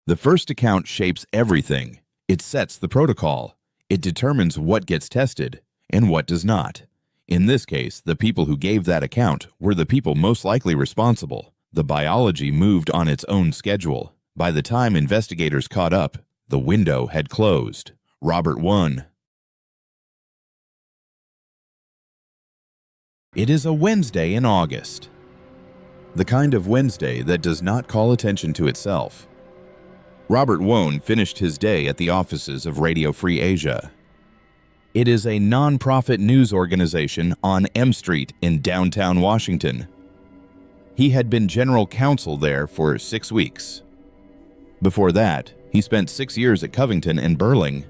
The first account shapes everything. It sets the protocol. It determines what gets tested and what does not. In this case, the people who gave that account were the people most likely responsible. The biology moved on its own schedule. By the time investigators caught up, the window had closed. Robert Wone. It is a Wednesday in August. The kind of Wednesday that does not call attention to itself. Robert Wone finished his day at the offices of Radio Free Asia. It is a non-profit news organization on M Street in downtown Washington. He had been general counsel there for 6 weeks. Before that, he spent 6 years at Covington & Burling,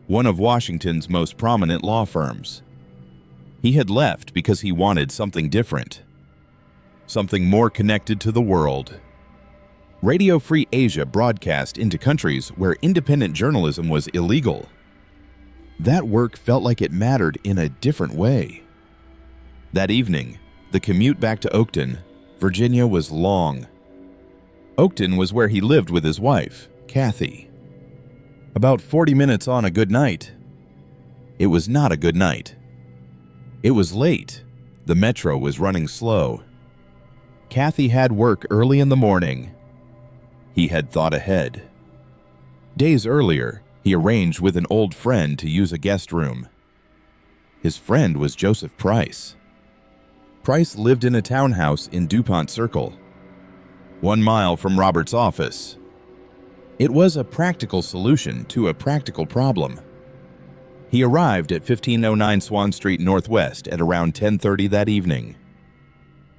one of Washington's most prominent law firms. He had left because he wanted something different, something more connected to the world. Radio Free Asia broadcast into countries where independent journalism was illegal. That work felt like it mattered in a different way. That evening, the commute back to Oakton, Virginia was long. Oakton was where he lived with his wife, Kathy. About 40 minutes on a good night. It was not a good night. It was late. The metro was running slow. Kathy had work early in the morning. He had thought ahead. Days earlier, he arranged with an old friend to use a guest room. His friend was Joseph Price. Price lived in a townhouse in Dupont Circle, 1 mile from Robert's office. It was a practical solution to a practical problem. He arrived at 1509 Swan Street Northwest at around 10:30 that evening.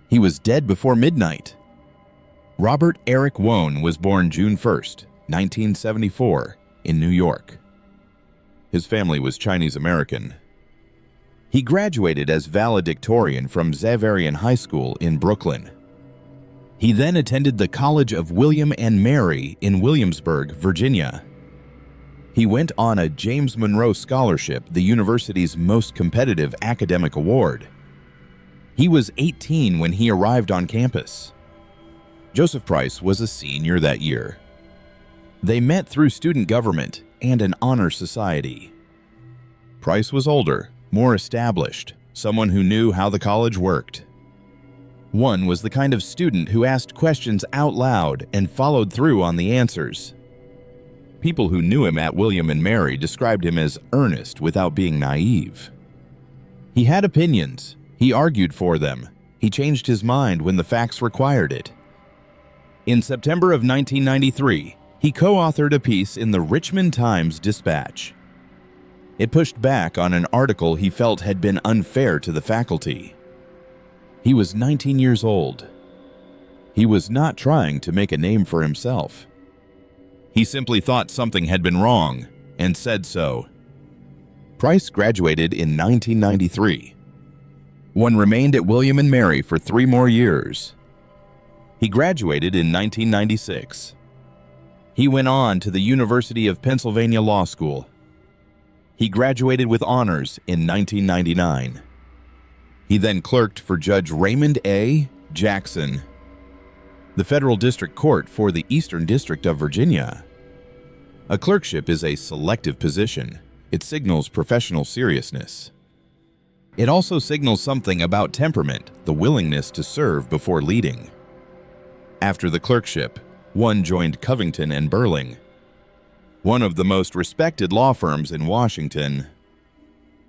He was dead before midnight. Robert Eric Wone was born June 1st, 1974, in New York. His family was Chinese American. He graduated as valedictorian from Xaverian High School in Brooklyn. He then attended the College of William and Mary in Williamsburg, Virginia. He went on a James Monroe Scholarship, the university's most competitive academic award. He was 18 when he arrived on campus. Joseph Price was a senior that year. They met through student government and an honor society. Price was older, more established, someone who knew how the college worked. One was the kind of student who asked questions out loud and followed through on the answers. People who knew him at William and Mary described him as earnest without being naive. He had opinions. He argued for them. He changed his mind when the facts required it. In September of 1993, he co-authored a piece in the Richmond Times-Dispatch. It pushed back on an article he felt had been unfair to the faculty. He was 19 years old. He was not trying to make a name for himself. He simply thought something had been wrong and said so. Price graduated in 1993. One remained at William and Mary for 3 more years. He graduated in 1996. He went on to the University of Pennsylvania Law School. He graduated with honors in 1999. He then clerked for Judge Raymond A. Jackson, the Federal District Court for the Eastern District of Virginia. A clerkship is a selective position. It signals professional seriousness. It also signals something about temperament, the willingness to serve before leading. After the clerkship, one joined Covington & Burling, one of the most respected law firms in Washington.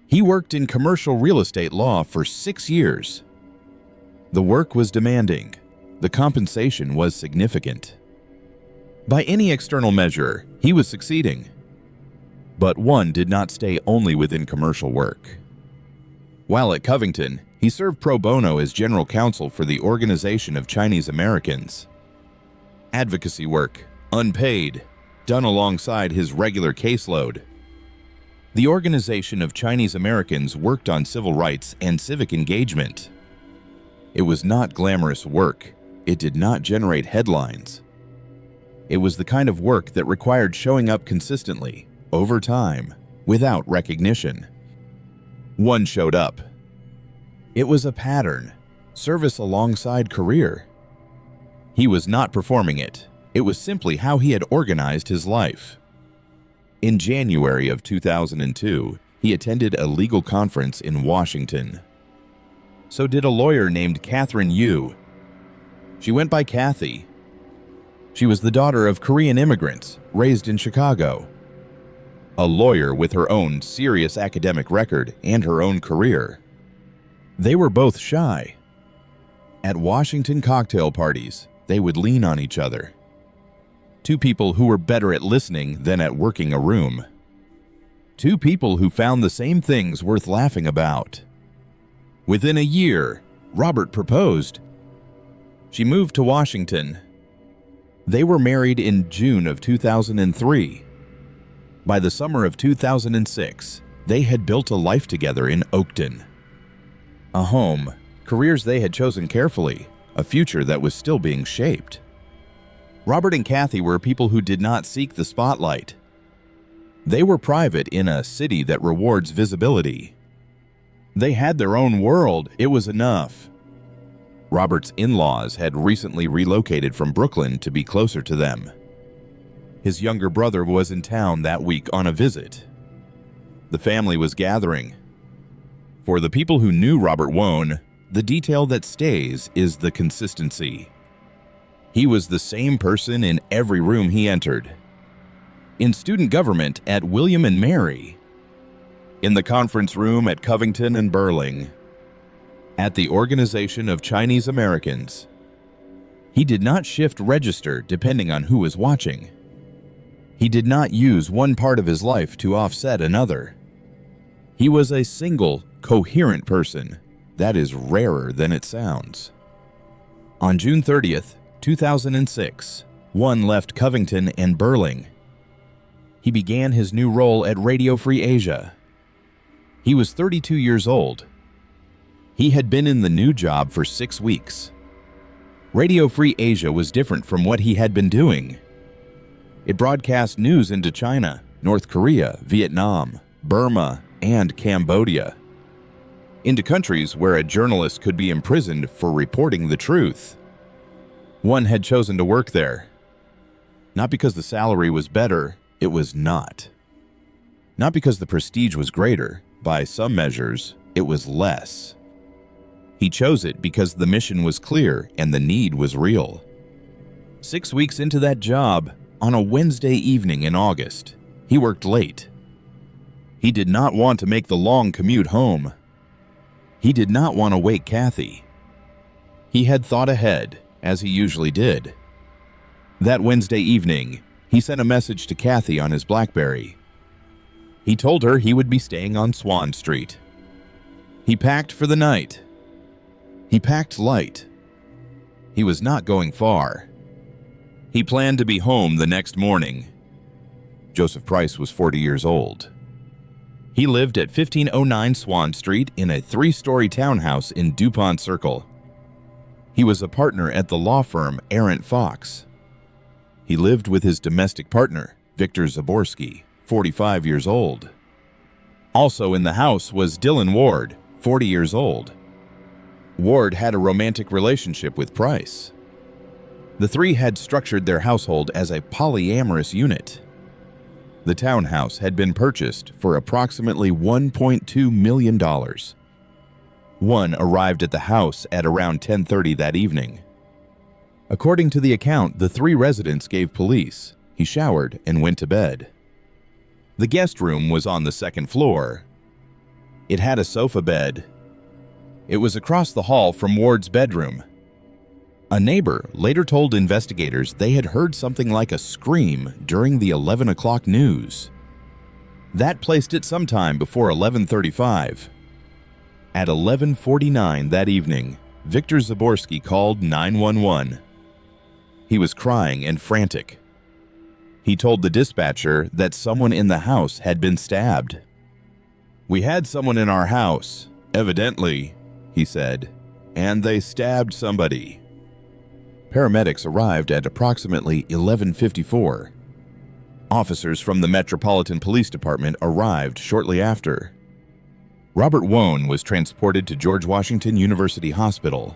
He worked in commercial real estate law for 6 years. The work was demanding. The compensation was significant. By any external measure, he was succeeding. But one did not stay only within commercial work. While at Covington, he served pro bono as general counsel for the Organization of Chinese Americans. Advocacy work, unpaid, done alongside his regular caseload. The Organization of Chinese Americans worked on civil rights and civic engagement. It was not glamorous work. It did not generate headlines. It was the kind of work that required showing up consistently, over time, without recognition. One showed up. It was a pattern, service alongside career. He was not performing it. It was simply how he had organized his life. In January of 2002, he attended a legal conference in Washington. So did a lawyer named Catherine Yu. She went by Kathy. She was the daughter of Korean immigrants raised in Chicago. A lawyer with her own serious academic record and her own career. They were both shy. At Washington cocktail parties, they would lean on each other. Two people who were better at listening than at working a room. Two people who found the same things worth laughing about. Within a year, Robert proposed. She moved to Washington. They were married in June of 2003. By the summer of 2006, they had built a life together in Oakton. A home, careers they had chosen carefully, a future that was still being shaped. Robert and Kathy were people who did not seek the spotlight. They were private in a city that rewards visibility. They had their own world. It was enough. Robert's in-laws had recently relocated from Brooklyn to be closer to them. His younger brother was in town that week on a visit. The family was gathering. For the people who knew Robert Wone, the detail that stays is the consistency. He was the same person in every room he entered. In student government at William and Mary. In the conference room at Covington and Burling. At the Organization of Chinese Americans. He did not shift register depending on who was watching. He did not use one part of his life to offset another. He was a single, coherent person that is rarer than it sounds. On June 30th, 2006, Wone left Covington and Burling. He began his new role at Radio Free Asia. He was 32 years old. He had been in the new job for 6 weeks. Radio Free Asia was different from what he had been doing. It broadcast news into China, North Korea, Vietnam, Burma, and Cambodia. Into countries where a journalist could be imprisoned for reporting the truth. One had chosen to work there. Not because the salary was better, it was not. Not because the prestige was greater, by some measures, it was less. He chose it because the mission was clear and the need was real. 6 weeks into that job, on a Wednesday evening in August, he worked late. He did not want to make the long commute home. He did not want to wake Kathy. He had thought ahead, as he usually did. That Wednesday evening, he sent a message to Kathy on his BlackBerry. He told her he would be staying on Swan Street. He packed for the night. He packed light. He was not going far. He planned to be home the next morning. Joseph Price was 40 years old. He lived at 1509 Swan Street in a 3-story townhouse in Dupont Circle. He was a partner at the law firm Arent Fox. He lived with his domestic partner, Victor Zaborski, 45 years old. Also in the house was Dylan Ward, 40 years old. Ward had a romantic relationship with Price. The three had structured their household as a polyamorous unit. The townhouse had been purchased for approximately $1.2 million. Wone arrived at the house at around 10:30 that evening. According to the account the three residents gave police, he showered and went to bed. The guest room was on the second floor. It had a sofa bed. It was across the hall from Ward's bedroom. A neighbor later told investigators they had heard something like a scream during the 11 o'clock news. That placed it sometime before 11:35. At 11:49 that evening, Victor Zaborski called 911. He was crying and frantic. He told the dispatcher that someone in the house had been stabbed. "We had someone in our house, evidently," he said, "and they stabbed somebody." Paramedics arrived at approximately 11:54. Officers from the Metropolitan Police Department arrived shortly after. Robert Wone was transported to George Washington University Hospital.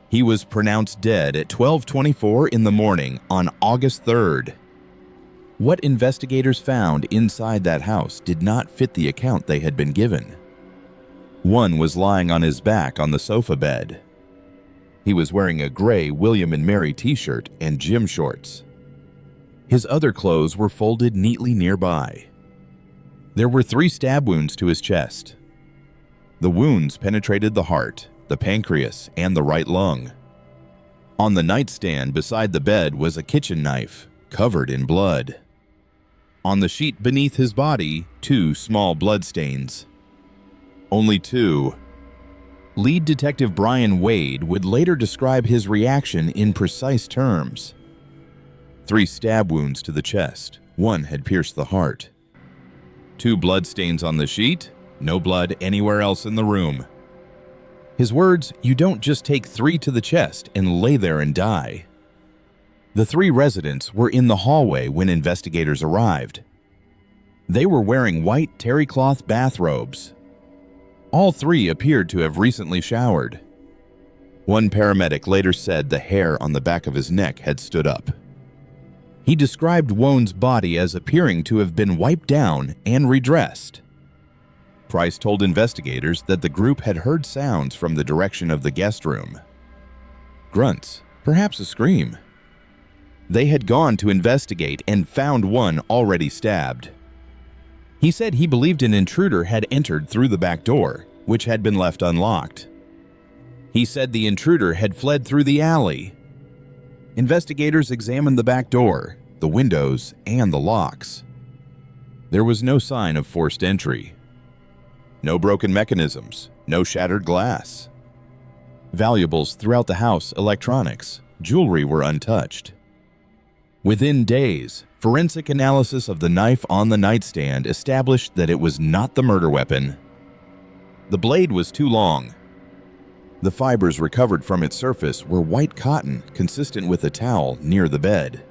He was pronounced dead at 12:24 in the morning on August 3rd. What investigators found inside that house did not fit the account they had been given. One was lying on his back on the sofa bed. He was wearing a gray William and Mary t-shirt and gym shorts. His other clothes were folded neatly nearby. There were 3 stab wounds to his chest. The wounds penetrated the heart, the pancreas, and the right lung. On the nightstand beside the bed was a kitchen knife, covered in blood. On the sheet beneath his body, 2 small bloodstains. Only 2. Lead Detective Brian Wade would later describe his reaction in precise terms. 3 stab wounds to the chest, 1 had pierced the heart. 2 bloodstains on the sheet, no blood anywhere else in the room. His words, "You don't just take 3 to the chest and lay there and die." The 3 residents were in the hallway when investigators arrived. They were wearing white terry cloth bathrobes. All 3 appeared to have recently showered. One paramedic later said the hair on the back of his neck had stood up. He described Wone's body as appearing to have been wiped down and redressed. Price told investigators that the group had heard sounds from the direction of the guest room. Grunts, perhaps a scream. They had gone to investigate and found one already stabbed. He said he believed an intruder had entered through the back door, which had been left unlocked. He said the intruder had fled through the alley. Investigators examined the back door, the windows, and the locks. There was no sign of forced entry. No broken mechanisms, no shattered glass. Valuables throughout the house, electronics, jewelry were untouched. Within days, forensic analysis of the knife on the nightstand established that it was not the murder weapon. The blade was too long. The fibers recovered from its surface were white cotton, consistent with a towel near the bed.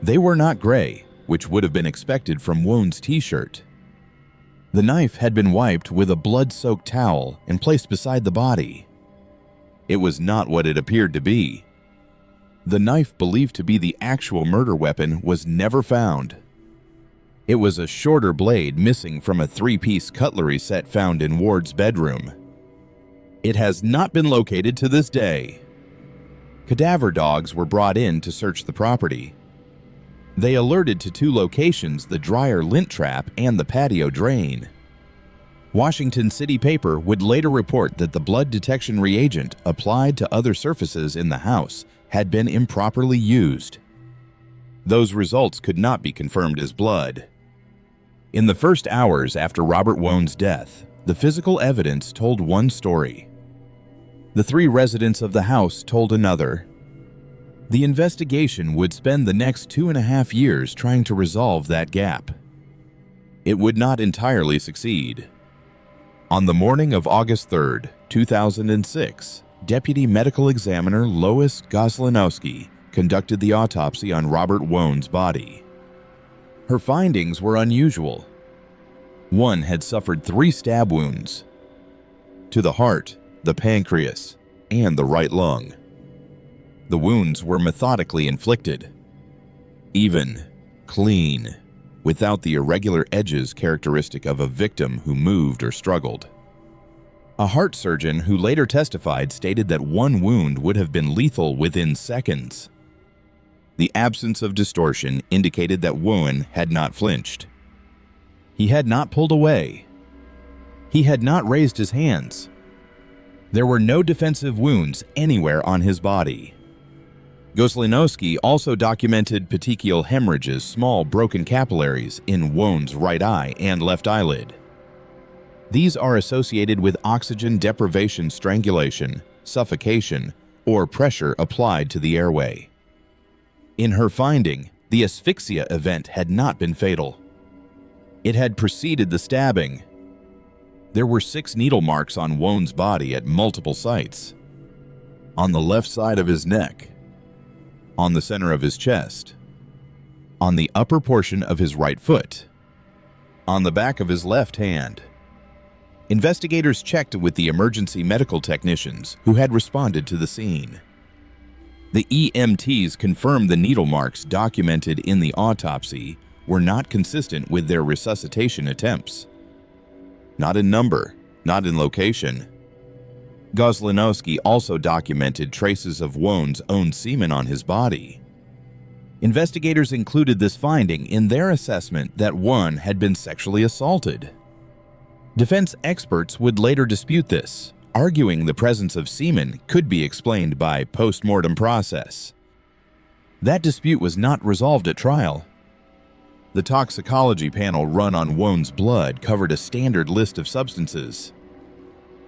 They were not gray, which would have been expected from Wone's t-shirt. The knife had been wiped with a blood-soaked towel and placed beside the body. It was not what it appeared to be. The knife believed to be the actual murder weapon was never found. It was a shorter blade missing from a 3-piece cutlery set found in Ward's bedroom. It has not been located to this day. Cadaver dogs were brought in to search the property. They alerted to 2 locations, the dryer lint trap and the patio drain. Washington City paper would later report that the blood detection reagent applied to other surfaces in the house had been improperly used. Those results could not be confirmed as blood. In the first hours after Robert Wone's death, the physical evidence told one story. The 3 residents of the house told another. The investigation would spend the next 2.5 years trying to resolve that gap. It would not entirely succeed. On the morning of August 3rd, 2006, Deputy Medical Examiner Lois Goslinowski conducted the autopsy on Robert Wone's body. Her findings were unusual. One had suffered 3 stab wounds to the heart, the pancreas, and the right lung. The wounds were methodically inflicted, even, clean, without the irregular edges characteristic of a victim who moved or struggled. A heart surgeon who later testified stated that one wound would have been lethal within seconds. The absence of distortion indicated that Wone had not flinched. He had not pulled away. He had not raised his hands. There were no defensive wounds anywhere on his body. Goslinowski also documented petechial hemorrhages, small broken capillaries, in Wone's right eye and left eyelid. These are associated with oxygen deprivation strangulation, suffocation, or pressure applied to the airway. In her finding, the asphyxia event had not been fatal. It had preceded the stabbing. There were 6 needle marks on Wone's body at multiple sites. On the left side of his neck, on the center of his chest, on the upper portion of his right foot, on the back of his left hand. Investigators checked with the emergency medical technicians who had responded to the scene. The EMTs confirmed the needle marks documented in the autopsy were not consistent with their resuscitation attempts. Not in number, not in location. Goslinowski also documented traces of Wone's own semen on his body. Investigators included this finding in their assessment that Wone had been sexually assaulted. Defense experts would later dispute this, arguing the presence of semen could be explained by post-mortem process. That dispute was not resolved at trial. The toxicology panel run on Wone's blood covered a standard list of substances: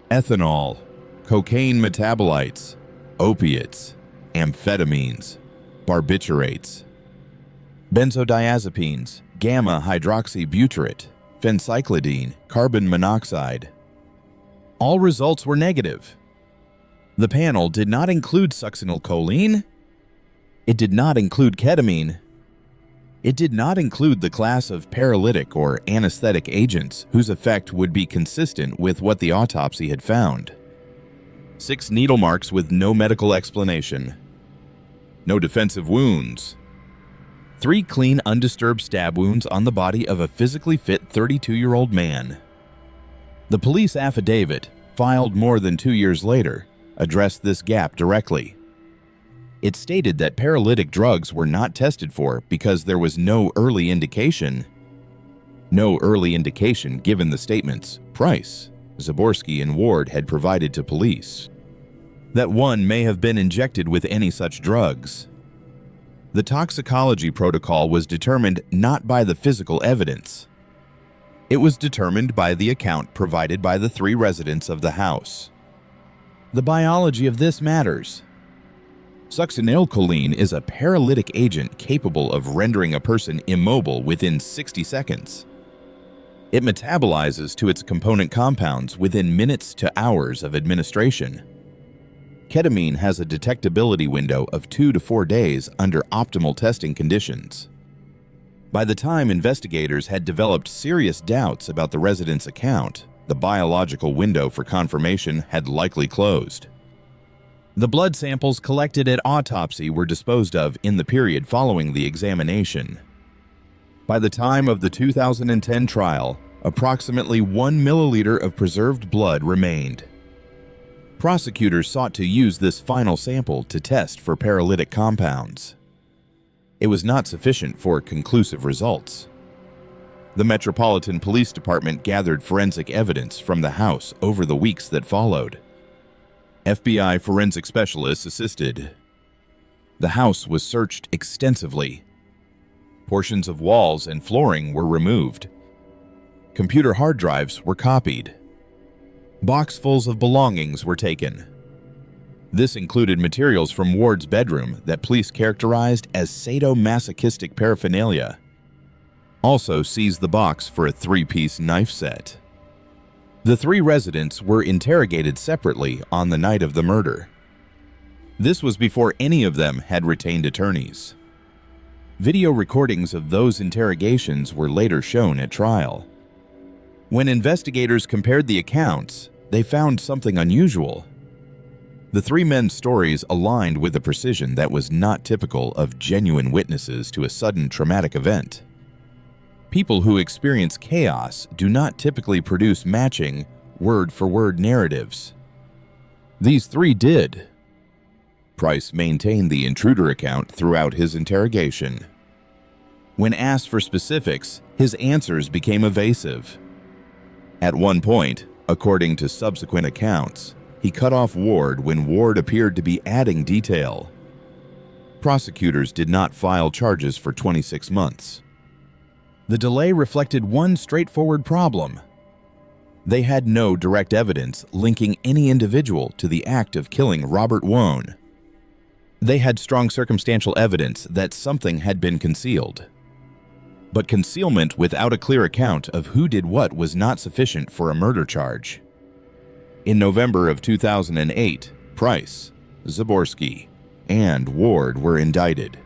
ethanol, cocaine metabolites, opiates, amphetamines, barbiturates, benzodiazepines, gamma-hydroxybutyrate, phencyclidine, carbon monoxide. All results were negative. The panel did not include succinylcholine. It did not include ketamine. It did not include the class of paralytic or anesthetic agents whose effect would be consistent with what the autopsy had found. 6 needle marks with no medical explanation. No defensive wounds. 3 clean, undisturbed stab wounds on the body of a physically fit 32-year-old man. The police affidavit, filed more than 2 years later, addressed this gap directly. It stated that paralytic drugs were not tested for because there was no early indication. No early indication given the statements Price, Zaborski, and Ward had provided to police that Wone may have been injected with any such drugs. The toxicology protocol was determined not by the physical evidence. It was determined by the account provided by the 3 residents of the house. The biology of this matters. Succinylcholine is a paralytic agent capable of rendering a person immobile within 60 seconds. It metabolizes to its component compounds within minutes to hours of administration. Ketamine has a detectability window of 2 to 4 days under optimal testing conditions. By the time investigators had developed serious doubts about the resident's account, the biological window for confirmation had likely closed. The blood samples collected at autopsy were disposed of in the period following the examination. By the time of the 2010 trial, approximately 1 milliliter of preserved blood remained. Prosecutors sought to use this final sample to test for paralytic compounds. It was not sufficient for conclusive results. The Metropolitan Police Department gathered forensic evidence from the house over the weeks that followed. FBI forensic specialists assisted. The house was searched extensively. Portions of walls and flooring were removed. Computer hard drives were copied. Boxfuls of belongings were taken. This included materials from Ward's bedroom that police characterized as sadomasochistic paraphernalia. Also seized the box for a 3-piece knife set. The 3 residents were interrogated separately on the night of the murder. This was before any of them had retained attorneys. Video recordings of those interrogations were later shown at trial. When investigators compared the accounts, they found something unusual. The 3 men's stories aligned with a precision that was not typical of genuine witnesses to a sudden traumatic event. People who experience chaos do not typically produce matching, word-for-word narratives. These 3 did. Price maintained the intruder account throughout his interrogation. When asked for specifics, his answers became evasive. At one point, according to subsequent accounts, he cut off Ward when Ward appeared to be adding detail. Prosecutors did not file charges for 26 months. The delay reflected one straightforward problem. They had no direct evidence linking any individual to the act of killing Robert Wone. They had strong circumstantial evidence that something had been concealed. But concealment without a clear account of who did what was not sufficient for a murder charge. In November of 2008, Price, Zaborski, and Ward were indicted.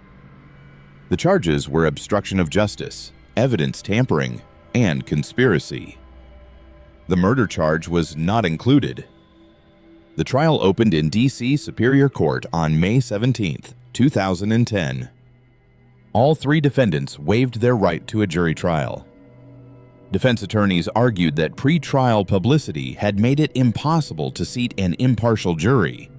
The charges were obstruction of justice, evidence tampering, and conspiracy. The murder charge was not included. The trial opened in D.C. Superior Court on May 17, 2010. All three defendants waived their right to a jury trial. Defense attorneys argued that pre-trial publicity had made it impossible to seat an impartial jury.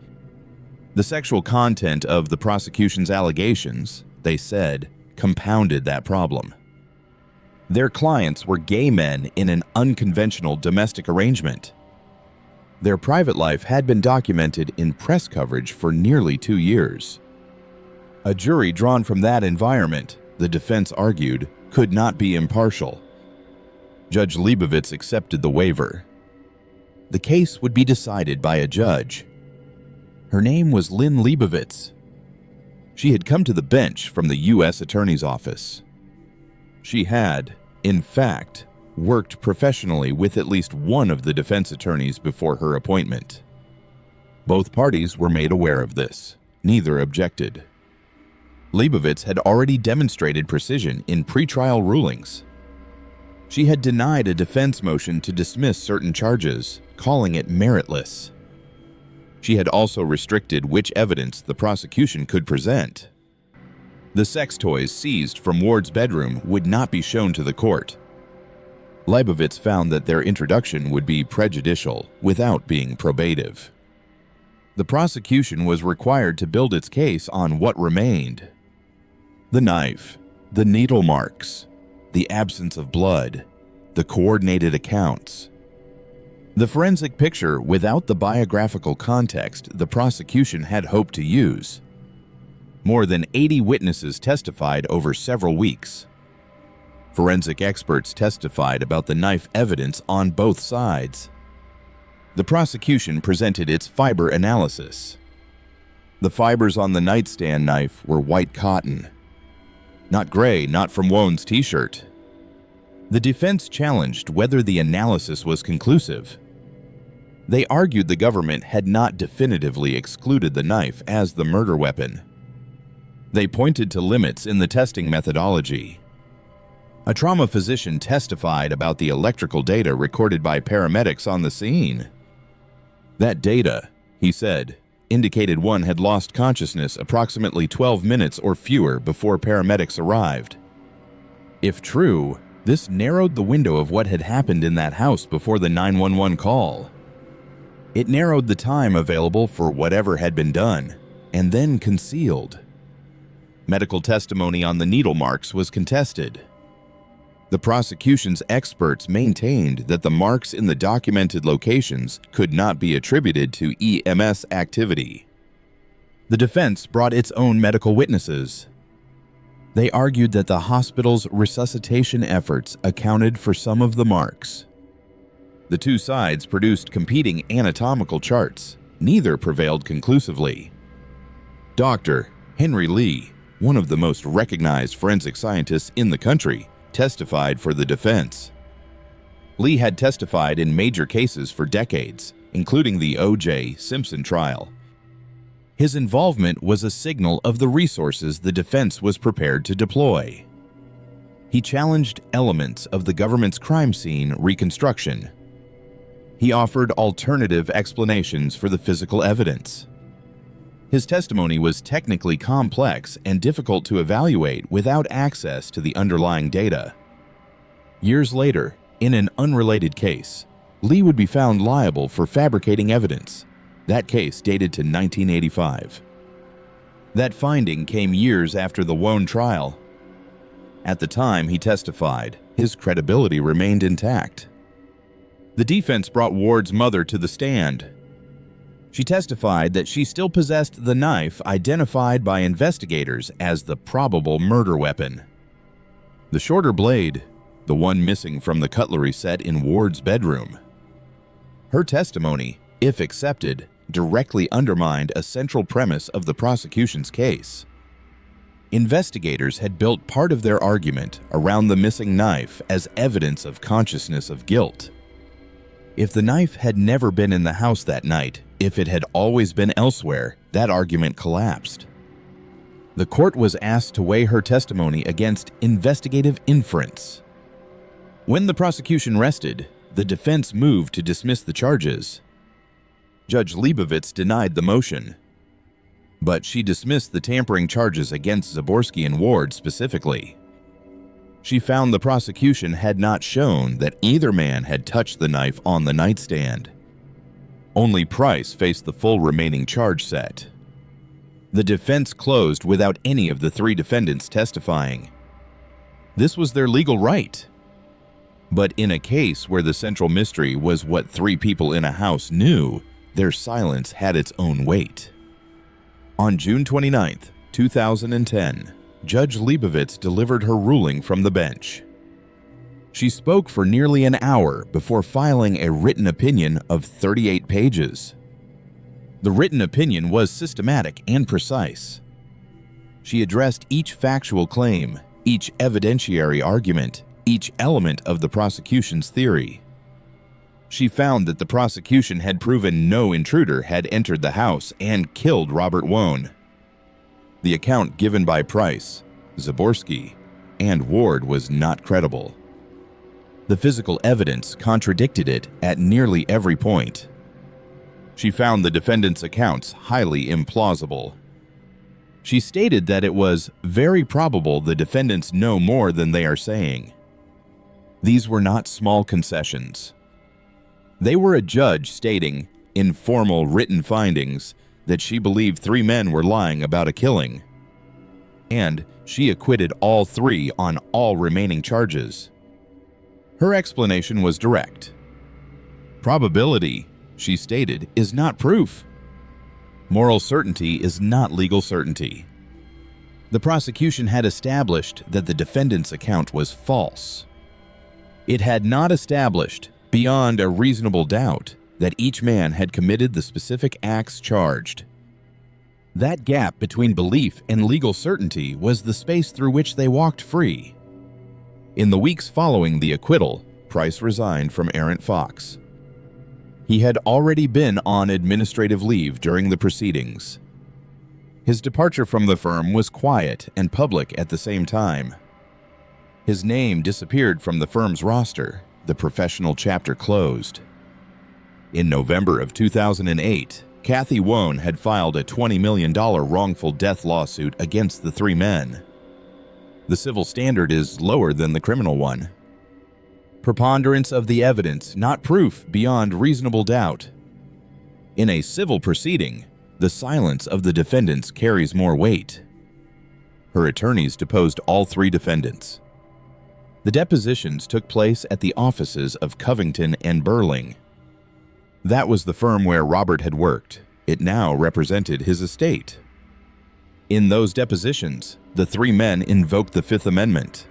The sexual content of the prosecution's allegations, they said, compounded that problem. Their clients were gay men in an unconventional domestic arrangement. Their private life had been documented in press coverage for nearly 2 years. A jury drawn from that environment, the defense argued, could not be impartial. Judge Leibovitz accepted the waiver. The case would be decided by a judge. Her name was Lynn Leibovitz. She had come to the bench from the U.S. Attorney's Office. She had, in fact, worked professionally with at least one of the defense attorneys before her appointment. Both parties were made aware of this. Neither objected. Leibovitz had already demonstrated precision in pretrial rulings. She had denied a defense motion to dismiss certain charges, calling it meritless. She had also restricted which evidence the prosecution could present. The sex toys seized from Ward's bedroom would not be shown to the court. Leibovitz found that their introduction would be prejudicial without being probative. The prosecution was required to build its case on what remained: the knife, the needle marks, the absence of blood, the coordinated accounts. The forensic picture without the biographical context the prosecution had hoped to use. More than 80 witnesses testified over several weeks. Forensic experts testified about the knife evidence on both sides. The prosecution presented its fiber analysis. The fibers on the nightstand knife were white cotton. Not gray, not from Wone's t-shirt. The defense challenged whether the analysis was conclusive. They argued the government had not definitively excluded the knife as the murder weapon. They pointed to limits in the testing methodology. A trauma physician testified about the electrical data recorded by paramedics on the scene. That data, he said, indicated one had lost consciousness approximately 12 minutes or fewer before paramedics arrived. If true, this narrowed the window of what had happened in that house before the 911 call. It narrowed the time available for whatever had been done, and then concealed. Medical testimony on the needle marks was contested. The prosecution's experts maintained that the marks in the documented locations could not be attributed to EMS activity. The defense brought its own medical witnesses. They argued that the hospital's resuscitation efforts accounted for some of the marks. The two sides produced competing anatomical charts. Neither prevailed conclusively. Dr. Henry Lee, one of the most recognized forensic scientists in the country, testified for the defense. Lee had testified in major cases for decades, including the O.J. Simpson trial. His involvement was a signal of the resources the defense was prepared to deploy. He challenged elements of the government's crime scene reconstruction. He offered alternative explanations for the physical evidence. His testimony was technically complex and difficult to evaluate without access to the underlying data. Years later, in an unrelated case, Lee would be found liable for fabricating evidence. That case dated to 1985. That finding came years after the Wone trial. At the time he testified, his credibility remained intact. The defense brought Ward's mother to the stand. She testified that she still possessed the knife identified by investigators as the probable murder weapon. The shorter blade, the one missing from the cutlery set in Ward's bedroom. Her testimony, if accepted, directly undermined a central premise of the prosecution's case. Investigators had built part of their argument around the missing knife as evidence of consciousness of guilt. If the knife had never been in the house that night, if it had always been elsewhere, that argument collapsed. The court was asked to weigh her testimony against investigative inference. When the prosecution rested, the defense moved to dismiss the charges. Judge Leibovitz denied the motion, but she dismissed the tampering charges against Zaborski and Ward specifically. She found the prosecution had not shown that either man had touched the knife on the nightstand. Only Price faced the full remaining charge set. The defense closed without any of the three defendants testifying. This was their legal right. But in a case where the central mystery was what three people in a house knew, their silence had its own weight. On June 29, 2010, Judge Leibovitz delivered her ruling from the bench. She spoke for nearly an hour before filing a written opinion of 38 pages. The written opinion was systematic and precise. She addressed each factual claim, each evidentiary argument, each element of the prosecution's theory. She found that the prosecution had proven no intruder had entered the house and killed Robert Wone. The account given by Price, Zaborski, and Ward was not credible. The physical evidence contradicted it at nearly every point. She found the defendants' accounts highly implausible. She stated that it was very probable the defendants know more than they are saying. These were not small concessions. They were a judge stating, in formal written findings, that she believed three men were lying about a killing. And she acquitted all three on all remaining charges. Her explanation was direct. Probability, she stated, is not proof. Moral certainty is not legal certainty. The prosecution had established that the defendant's account was false. It had not established, beyond a reasonable doubt, that each man had committed the specific acts charged. That gap between belief and legal certainty was the space through which they walked free. In the weeks following the acquittal, Price resigned from Arent Fox. He had already been on administrative leave during the proceedings. His departure from the firm was quiet and public at the same time. His name disappeared from the firm's roster. The professional chapter closed. In November of 2008, Kathy Wone had filed a $20 million wrongful death lawsuit against the three men. The civil standard is lower than the criminal one. Preponderance of the evidence, not proof beyond reasonable doubt. In a civil proceeding, the silence of the defendants carries more weight. Her attorneys deposed all three defendants. The depositions took place at the offices of Covington and Burling. That was the firm where Robert had worked. It now represented his estate. In those depositions, the three men invoked the Fifth Amendment.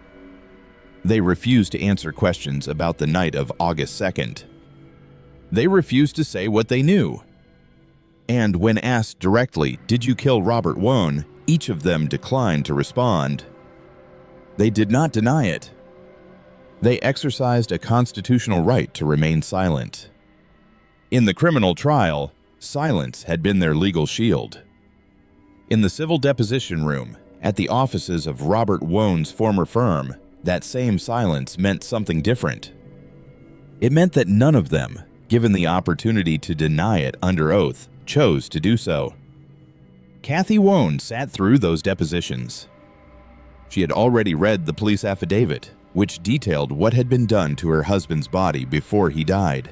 They refused to answer questions about the night of August 2nd. They refused to say what they knew. And when asked directly, "Did you kill Robert Wone?" each of them declined to respond. They did not deny it. They exercised a constitutional right to remain silent. In the criminal trial, silence had been their legal shield. In the civil deposition room, at the offices of Robert Wone's former firm, that same silence meant something different. It meant that none of them, given the opportunity to deny it under oath, chose to do so. Kathy Wone sat through those depositions. She had already read the police affidavit, which detailed what had been done to her husband's body before he died.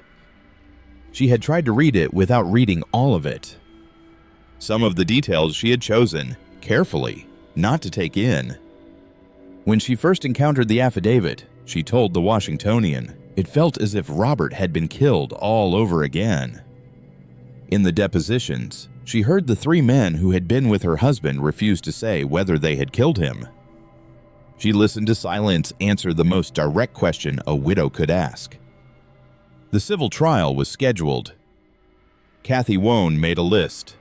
She had tried to read it without reading all of it. Some of the details she had chosen, carefully, not to take in. When she first encountered the affidavit, she told the Washingtonian, it felt as if Robert had been killed all over again. In the depositions, she heard the three men who had been with her husband refuse to say whether they had killed him. She listened to silence answer the most direct question a widow could ask. The civil trial was scheduled. Kathy Wone made a list.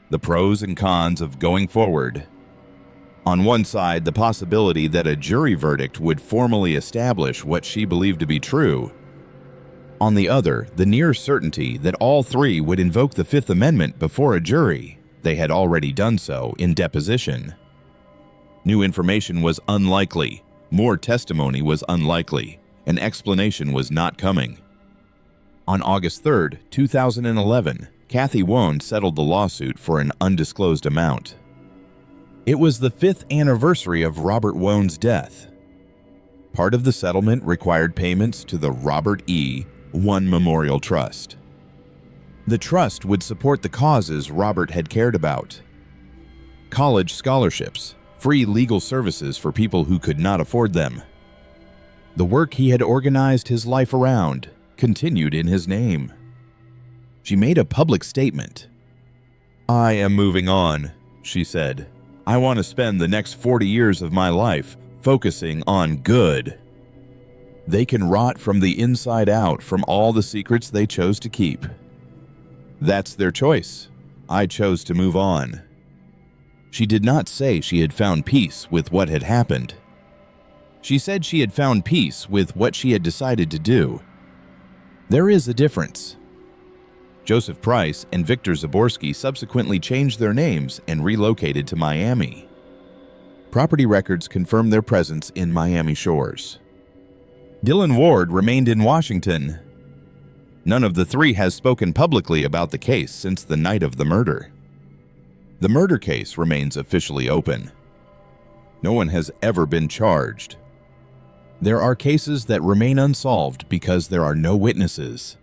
The pros and cons of going forward. On one side, the possibility that a jury verdict would formally establish what she believed to be true. On the other, the near certainty that all three would invoke the Fifth Amendment before a jury. They had already done so in deposition. New information was unlikely, more testimony was unlikely, An explanation was not coming. On August 3, 2011, Kathy Wone settled the lawsuit for an undisclosed amount. It was the 5th anniversary of Robert Wone's death. Part of the settlement required payments to the Robert E. Wone Memorial Trust. The trust would support the causes Robert had cared about: college scholarships, free legal services for people who could not afford them. The work he had organized his life around continued in his name. She made a public statement. "I am moving on," she said. "I want to spend the next 40 years of my life focusing on good." They can rot from the inside out from all the secrets they chose to keep. That's their choice. I chose to move on. She did not say she had found peace with what had happened. She said she had found peace with what she had decided to do. There is a difference. Joseph Price and Victor Zaborski subsequently changed their names and relocated to Miami. Property records confirm their presence in Miami shores. Dylan Ward remained in Washington. None of the three has spoken publicly about the case since the night of the murder. The murder case remains officially open. No one has ever been charged. There are cases that remain unsolved because there are no witnesses.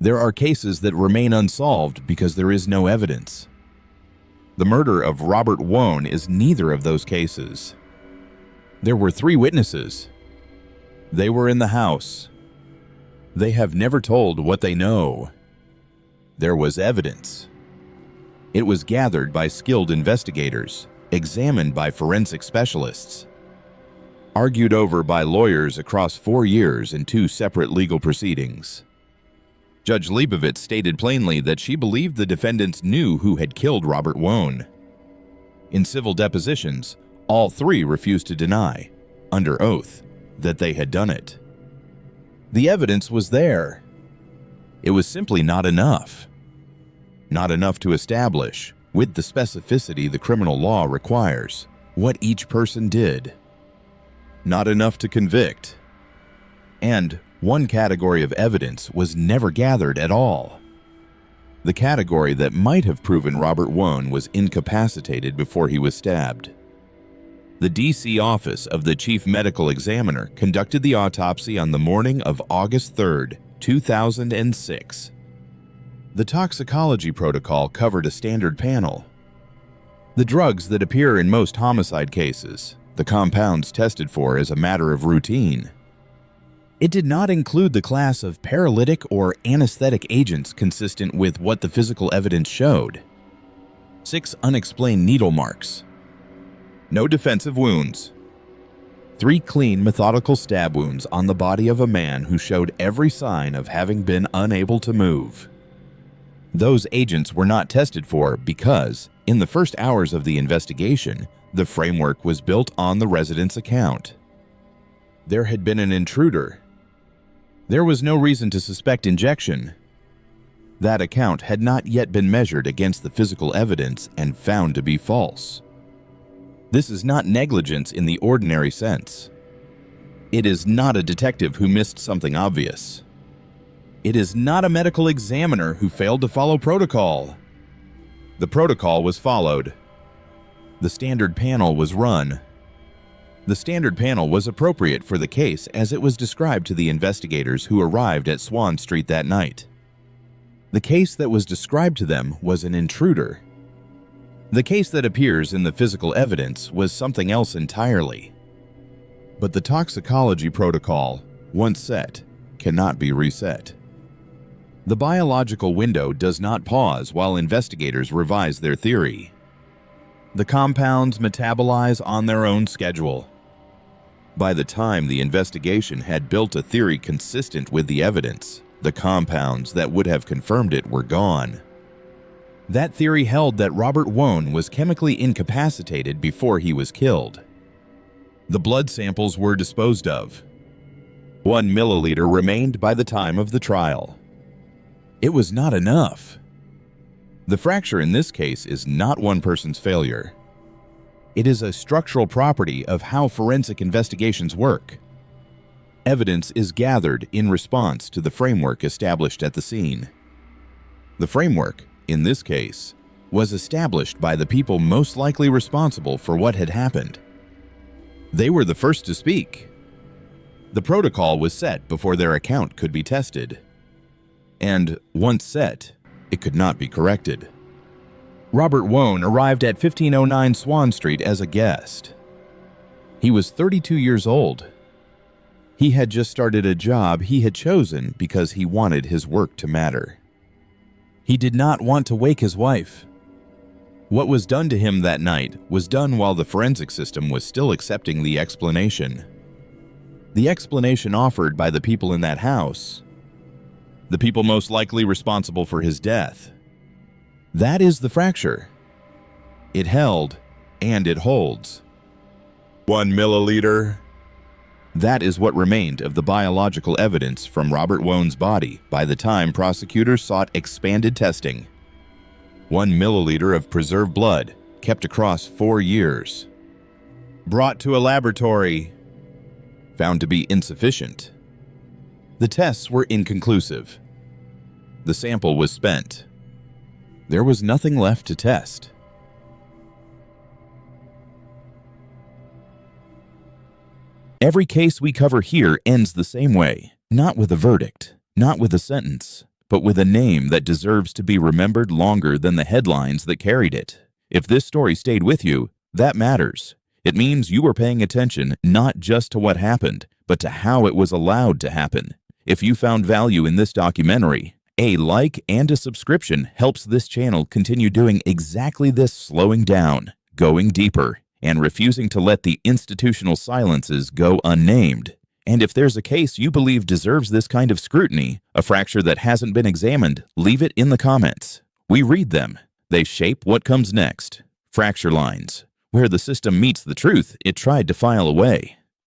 There are cases that remain unsolved because there is no evidence. The murder of Robert Wone is neither of those cases. There were 3 witnesses. They were in the house. They have never told what they know. There was evidence. It was gathered by skilled investigators, examined by forensic specialists, argued over by lawyers across 4 years in 2 separate legal proceedings. Judge Leibovitz stated plainly that she believed the defendants knew who had killed Robert Wone. In civil depositions, all 3 refused to deny, under oath, that they had done it. The evidence was there. It was simply not enough. Not enough to establish, with the specificity the criminal law requires, what each person did. Not enough to convict. And one category of evidence was never gathered at all. The category that might have proven Robert Wone was incapacitated before he was stabbed. The D.C. office of the chief medical examiner conducted the autopsy on the morning of August 3, 2006. The toxicology protocol covered a standard panel. The drugs that appear in most homicide cases, the compounds tested for as a matter of routine. It did not include the class of paralytic or anesthetic agents consistent with what the physical evidence showed. 6 unexplained needle marks. No defensive wounds. 3 clean, methodical stab wounds on the body of a man who showed every sign of having been unable to move. Those agents were not tested for because, in the first hours of the investigation, the framework was built on the resident's account. There had been an intruder. There was no reason to suspect injection. That account had not yet been measured against the physical evidence and found to be false. This is not negligence in the ordinary sense. It is not a detective who missed something obvious. It is not a medical examiner who failed to follow protocol. The protocol was followed. The standard panel was run. The standard panel was appropriate for the case as it was described to the investigators who arrived at Swan Street that night. The case that was described to them was an intruder. The case that appears in the physical evidence was something else entirely. But the toxicology protocol, once set, cannot be reset. The biological window does not pause while investigators revise their theory. The compounds metabolize on their own schedule. By the time the investigation had built a theory consistent with the evidence, the compounds that would have confirmed it were gone. That theory held that Robert Wone was chemically incapacitated before he was killed. The blood samples were disposed of. 1 milliliter remained by the time of the trial. It was not enough. The fracture in this case is not one person's failure. It is a structural property of how forensic investigations work. Evidence is gathered in response to the framework established at the scene. The framework, in this case, was established by the people most likely responsible for what had happened. They were the first to speak. The protocol was set before their account could be tested. And once set, it could not be corrected. Robert Wone arrived at 1509 Swan Street as a guest. He was 32 years old. He had just started a job he had chosen because he wanted his work to matter. He did not want to wake his wife. What was done to him that night was done while the forensic system was still accepting the explanation. The explanation offered by the people in that house, the people most likely responsible for his death. That is the fracture. It held, and it holds. 1 milliliter. That is what remained of the biological evidence from Robert Wone's body by the time prosecutors sought expanded testing. 1 milliliter of preserved blood, kept across 4 years. Brought to a laboratory. Found to be insufficient. The tests were inconclusive. The sample was spent. There was nothing left to test. Every case we cover here ends the same way, not with a verdict, not with a sentence, but with a name that deserves to be remembered longer than the headlines that carried it. If this story stayed with you, that matters. It means you were paying attention not just to what happened, but to how it was allowed to happen. If you found value in this documentary, a like and a subscription helps this channel continue doing exactly this, slowing down, going deeper, and refusing to let the institutional silences go unnamed. And if there's a case you believe deserves this kind of scrutiny, a fracture that hasn't been examined, leave it in the comments. We read them. They shape what comes next. Fracture lines. Where the system meets the truth it tried to file away.